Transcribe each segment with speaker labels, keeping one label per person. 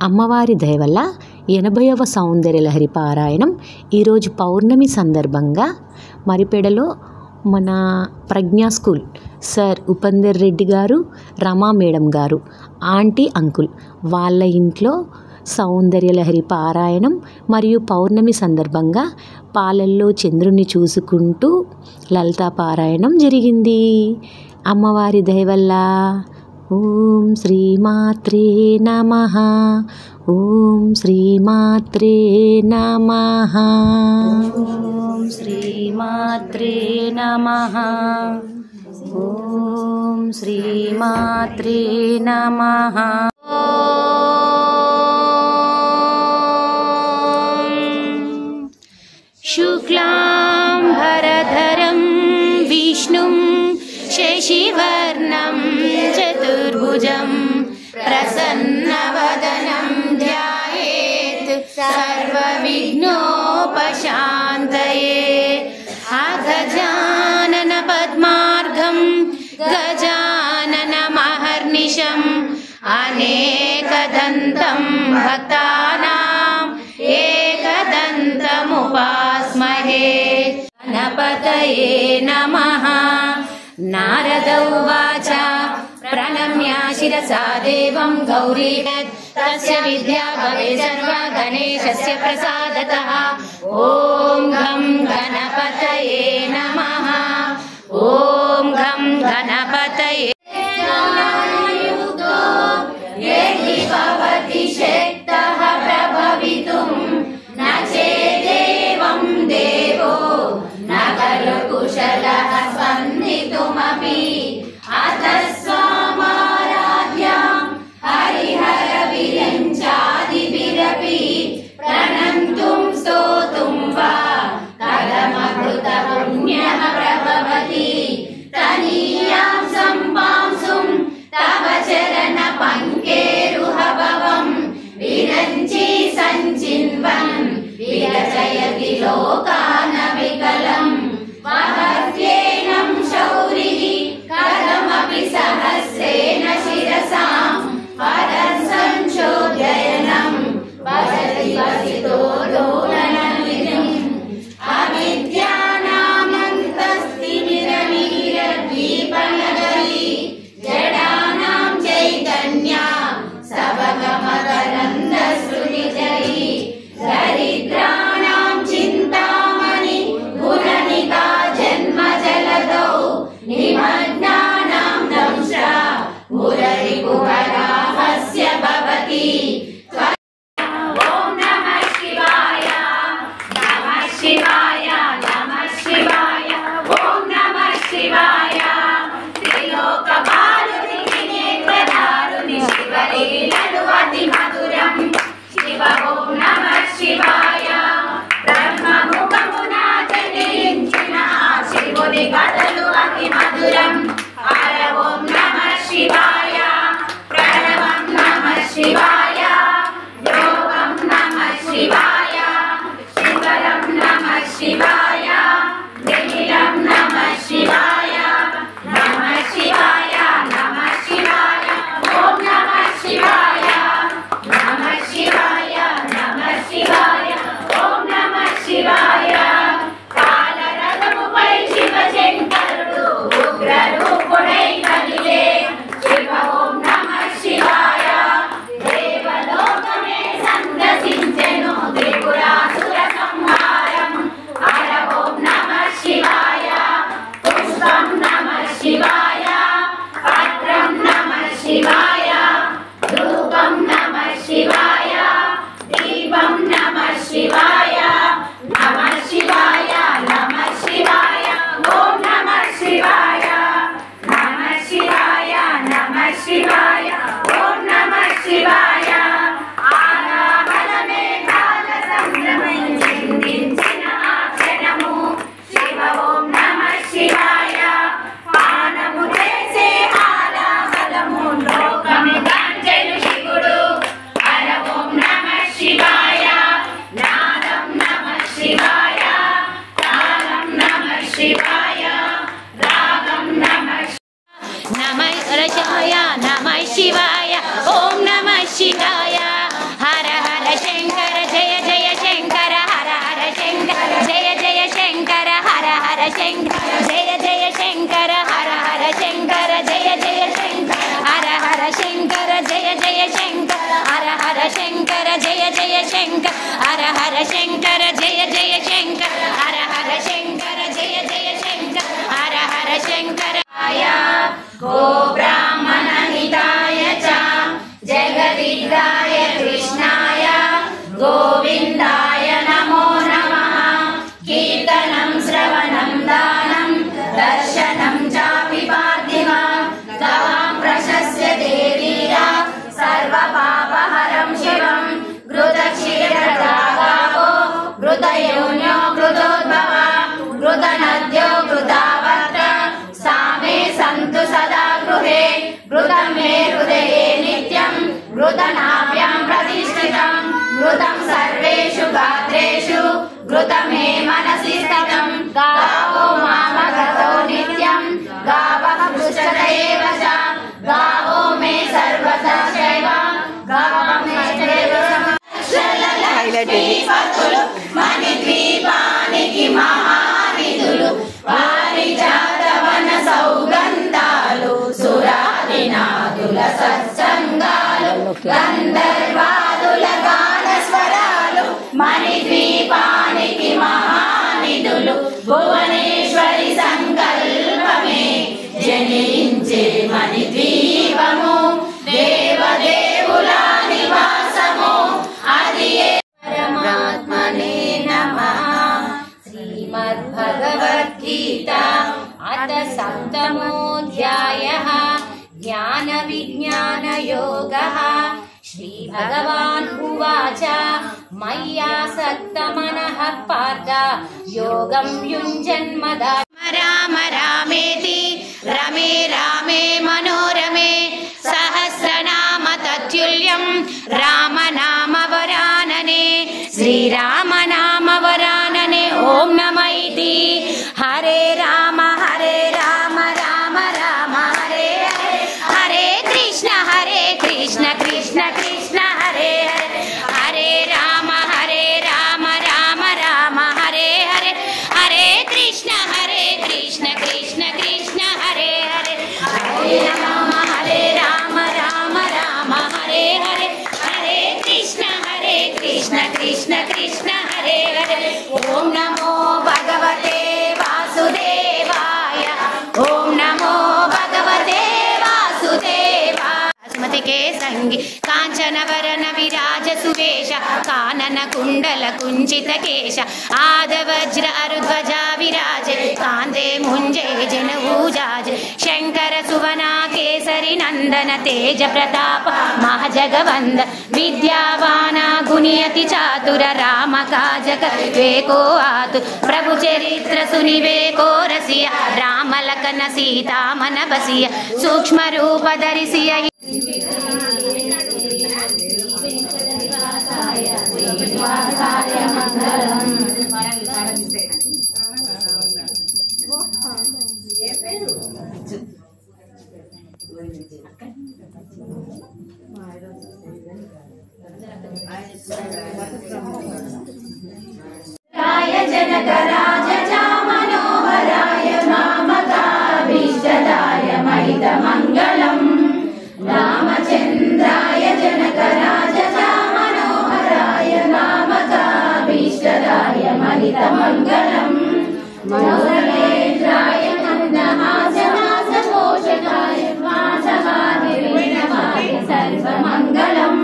Speaker 1: అమ్మవారి దయ వల్ల 80వ సౌందర్యలహరి పారాయణం ఈరోజు పౌర్ణమి సందర్భంగా మరిపెడలో మన ప్రజ్ఞా స్కూల్ సార్ ఉపేందర్ రెడ్డి గారు, రమా మేడం గారు, ఆంటీ అంకుల్ వాళ్ళ ఇంట్లో సౌందర్యలహరి పారాయణం మరియు పౌర్ణమి సందర్భంగా పాలల్లో చంద్రుని చూసుకుంటూ లలితా పారాయణం జరిగింది. అమ్మవారి దయ వల్ల. ఓం శ్రీమాత్రే నమః. ఓం శ్రీమాత్రే నమః.
Speaker 2: ఓం శ్రీమాత్రే నమః. ఓం శ్రీమాత్రే నమః. శుక్లాం భరధరం విష్ణుం శశివర్ణం చతుర్భుజం ప్రసన్నవదనం ధ్యాయేత్ సర్వవిఘ్నోపశాంతయే. అగజానన పద్మార్గం గజాననమహర్నిశం అనేకదంతం భక్తానాం ఏకదంతముపాస్మహే. గణపతయే నమః. నారద ఉవాచ ప్రణమ్య శిరసా దేవం గౌరీయత్ తస్య విద్యా భవే సర్వా గణేశస్య ప్రసాదతః. ఓం గం గణపతయే నమః. ఓం గం గణపతయే. భవతి శక్తః ప్రభవితుం న చేదేవం దేవో న ఖలు కుశలః స్పందితుమపి. అతస్వామారాధ్యాం హరిహర విరించాదిభిరపి ప్రణంతుం స్తోతుం వా కలమకృత పుణ్యః ప్రభవతి. తనీయాం సంపాంసుం తవ చరణ పంకేరుహభవం విరంచి సంచిన్వన్ విరచయతి లోకాన వికలం. వహత్యేనం శౌరిః కథమపి సహస్రేణ శిరసాం పరసంచోదయనం వసతి వసితో దోలనవిధిం. అవిద్యానామంతస్తిమిరమిహిరద్వీపనగరీ జడానాం చైతన్యా సవగమకరందశ్రుతిజరీ. దరిద్రాణాం చింతామణి గుణనికా జన్మజలదౌ నిమగ్నానాం దంశ్రా మురరిపువరాహస్య భవతి. ఓం నమః శివాయ నమః శివాయ నమః శివాయ. ఓం నమః శివాయ. త్రిలోకపాలుని త్రినేత్రధారుని శివలీలలు అతి మధురం. శివ ఓం నమః శివాయ. బ్రహ్మముఖమున జనించిన శివుని కథలు అతి మధురం. హర ఓం నమః శివాయ. ప్రణవం నమః శివాయ. యోగం నమః శివాయ. శివరం నమః శివాయ. నిఖిలం నమః శివాయ. నమః శివాయ. నమః శివాయ. ఓం నమః శివాయ. నమః శివాయ. జయ జయ శంకర హర హర శంకర జయ జయ శంకర హర హర శంకర జయ జయ శంకర హర హర శంకర గో బ్రాహ్మణ హితాయ చ జగదిద్ధాయ కృష్ణాయ గోవిందాయ నమో నమః కీర్తనం శ్రవణం దానం దర్శనం చాపి పార్థివా గవాం ప్రశస్యతే వీరా సర్వ పాపహరం శివం ఘృతక్షీరదాగావో ఘృతయోన్యో ఘృతోద్భవ ఘృతనద్యో ఘృతావర్త సామే సంతు సదా గృహే ఘృతం మే హృదయే నిత్యం ఘృతనాభ్యాం ప్రతిష్ఠితం ఘృతం సర్వేషు గాత్రేషు ఘృతమే మనసి స్థితం గావో మామగతో నిత్యం గావః పృష్ఠత ఏవ చ గావో మే సర్వదా శైవ గావం మే దేవ సమక్షలలక్ష్మీపతులు మణిద్వీపానికి మహానిధులు పారిజాతవన సౌగంధాలు సురాదినాదుల సత్సంగాలు గంధర్వాదుల గాన స్వరాలు మణిద్వీపానికి మహానిధులు భువనేశ్వరి సంకల్పమే జనించే మణిద్వీపము దేవదేవుల నివాసము అది పరమాత్మనే నమః శ్రీమద్భగవద్గీత అథ సప్తమోऽధ్యాయः జ్ఞాన విజ్ఞాన యోగः శ్రీభగవాన్ ఉవాచ మయ్యాసక్తమనః పార్థ యోగం యుञ्जन्मदा రామ రామేతి రమే రామే మనోరమే సహస్రనామ తత్తుల్యం రామనామ వరాననే శ్రీరామ నామ వరాననే ఓం నమః ఇతి హరే రామ రామ రామ హరే హరే హరే కృష్ణ కృష్ణ కృష్ణ హరే హరే హరే రామ రామ రామ హరే హరే హరే కృష్ణ కృష్ణ కృష్ణ హరే హరే హరే రామ రామ రామ హరే హరే హరే కృష్ణ కృష్ణ కృష్ణ హరే హరే ఓం నమో భగవతే వాసుదేవాయ ఓం నమో భగవతే వాసుదేవాయ స్మతికే సంగి కాంచన వరన విరాజ సువేశ కానన కుండల కుంచిత కేశ ఆదవజ్ర అరుధ్వజ విరాజ కాందే ముంజే జన ఊజాజ శంకర సువనా కేసరి నందన తేజ ప్రతాప మహజగవంద విద్యావాన గుణియతి చాతుర రామ కాజక వేకో ఆతు ప్రభు చరిత్ర సునివేకో రసియ రామ లకన సీతా మన బసియ సూక్ష్మ రూప ధరిసియ जनक राज मनोहराय मामकाभीष्टदाय महित मंगलम रामचंद्राय जनक राज मनोहराय मामकाभीष्टदाय महित मंगलम मनोहरेन्द्राय मंदहासनास पोषकाय वासवादिविनवाय सर्वमंगलम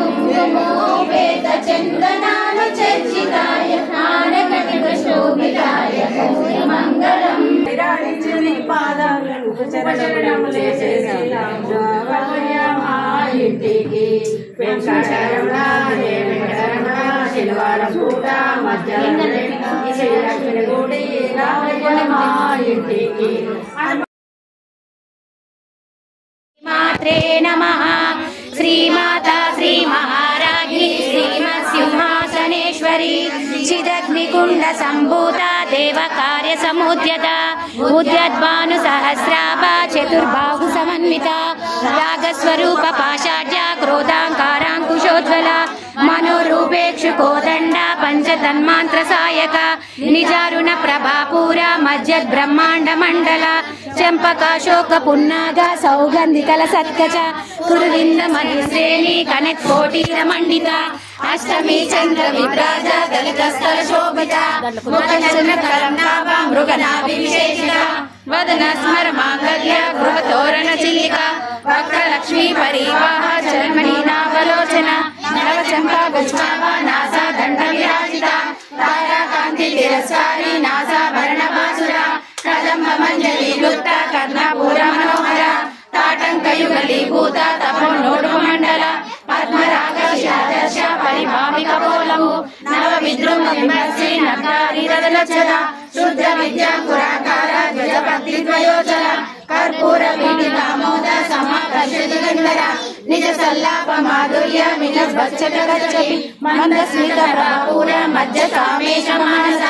Speaker 2: शायकुंकुमोपेत चन्दनानुचर्चिताय नारकटिकशोभिताय मंगलम
Speaker 3: విరాడించిన పాదాలను ఉపచరణములే చేసినాం ఇంటికి వెంకటరమణ హే వెంకటరమణ శనివార పూట మధ్యాహ్నం గుడి రామయ్య ఇంటికి
Speaker 2: మాత్రే నమః శ్రీమాతా శ్రీ మహారాజ్ఞి శ్రీమత్సింహాసనేశ్వరి చిదగ్నికుండ సంభూత దేవ కార్య సముద్యత ఉద్యద్భాను సహస్రాభ చతుర్బాహు సమన్విత రాగస్వరూప పాషాఢ్య క్రోధాంకారాంకుశోజ్వల మనోరూపేక్షు కోదండ పంచతన్మాంత్ర సాయక నిజారుణ ప్రభాపూర మజ్జద్ బ్రహ్మాండ మండల చంపకాశోక పున్నాగ సౌగంధికల సత్కచ కురువింద మధుశ్రేణి కనత్కోటీర మండిత అష్టమి చంద్ర విభ్రాజ దళితస్థల శోభిత ముఖచంద్రకరం నాభ మృగనాభి విశేషిత వదన స్మర మాంగళ్య గృహతోరణ చిల్లిక వక్రలక్ష్మీ పరివాహ చర్మణి నావలోచన నవచంపా పుష్పాభ నాసా దండ విరాజిత తారా కాంతి తిరస్కారి నాసా భరణ బాసుర కదంబ మంజలి లుప్త కర్ణపూర మనోహర తాటంకయుగలీభూత తపో నోడు మండల పద్మరాగ శాదర్శ పరిభావిక పోలము నవ విద్రుమ విమర్శి నకారి రదలచల శుద్ధ విద్యాంకురాకార గజపతి ద్వయోచల కర్పూర వీటి దామోద సమాకర్షతి గంధర నిజ సల్లాప మాధుర్య వినస్వచ్చట గచ్చతి మందస్మిత ప్రాపూర మధ్య కామేశ మానస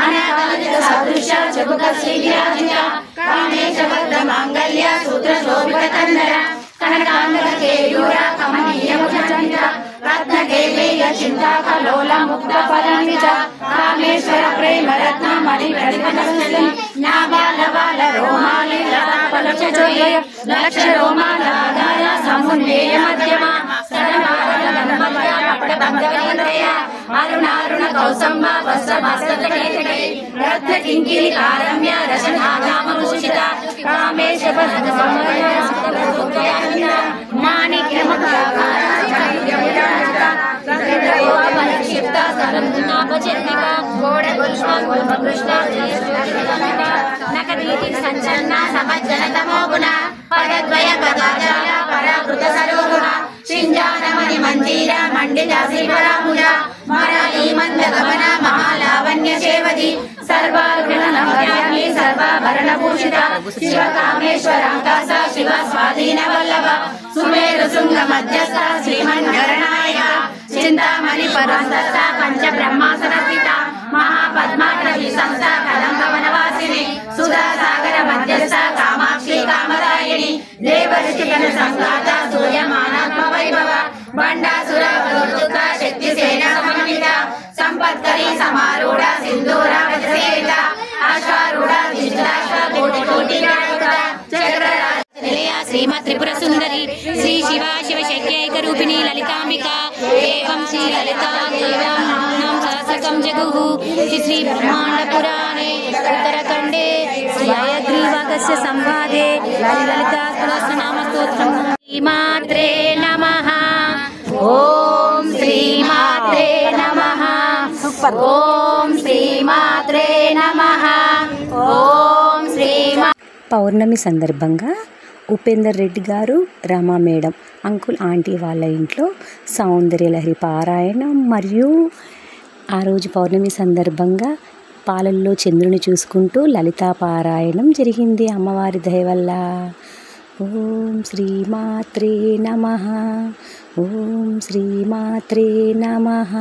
Speaker 2: అనాగలిత సదృశ చకుక శ్రీవిరాజిత కామేశ వద్ద మాంగళ్య సూత్ర శోభిత కందర కనకాంగ కేయూర కమనీయ ముఖచంద్ర రత్న కేకేయ చింతా కలోల ముక్త ఫలాన్విత కామేశ్వర ప్రేమ రత్న మణి ప్రతిపదలి నాబాల బాల రోమాలి లతాపల చోయ లక్ష రోమాల ఆధార సమున్నేయ మధ్యమ సరమాల నర్మద పట్ట భంగవేంద్రయ అరుణారుణ కౌసంబ వస్త్ర మస్తక కేతకై రత్న కింకిలి కారమ్య రసనాగామ భూషిత కామేశ పద సమయ మాణిక్య ముఖాకార పరిక్షిప్త సరంజనాభచండిక గోడ కృష్ణ నకనీతి సంచలన సమజ్జన తమోగుణ పరద్వయ పదాచార పరాకృత సరోరుహ సింజానమణి మంజీర మండిత శ్రీపరాముజ మరాళీ మంద గమన మహాలావణ్య సేవది సర్వారుణ నవ్యామి సర్వాభరణ భూషిత శివ కామేశ్వరాంకాస శివ స్వాధీన వల్లభ సుమేరు శృంగ మధ్యస్థ శ్రీమన్గరణాయక చింతామణి పరస్తస్థ పంచ బ్రహ్మాసన స్థిత మహాపద్మాటవి సంస్థ కదంబవనవాసిని సుధా సాగర మధ్యస్థ కామాక్షి కామరాయణి దేవర్షికన సంఘాత సూయమానాత్మ వైభవ బండాసుర వదుర్తుక శక్తి సేన సమన్విత సంపత్కరి సమారూఢ సింధూర సేవిత ఆశారూఢ విష్ణాశ్వ కోటి కోటి నాయక చక్రరాజ నిలయ శ్రీమత్ త్రిపుర సుందరి శ్రీ శివ శివశక్యైక రూపిణి లలితాంబిక ఏవం శ్రీ లలితా దేవానాం సహస్రకం జగుః శ్రీ బ్రహ్మాండ పురాణే ఉత్తరఖండే శ్రీ హయగ్రీవాకస్య సంవాదే లలితా సహస్రనామ స్తోత్రం శ్రీమాత్రే నమః ఓం శ్రీమాత్రే నమః ఓం శ్రీమాత్రే నమః ఓం శ్రీమా
Speaker 1: పౌర్ణమి సందర్భంగా ఉపేందర్ రెడ్డి గారు రమా మేడం అంకుల్ ఆంటీ వాళ్ళ ఇంట్లో సౌందర్యలహరి పారాయణం మరియు ఆ రోజు పౌర్ణమి సందర్భంగా పాలల్లో చంద్రుని చూసుకుంటూ లలితా పారాయణం జరిగింది అమ్మవారి దయ వల్ల. ఓం శ్రీమాత్రే నమః ఓం శ్రీమాత్రే నమః.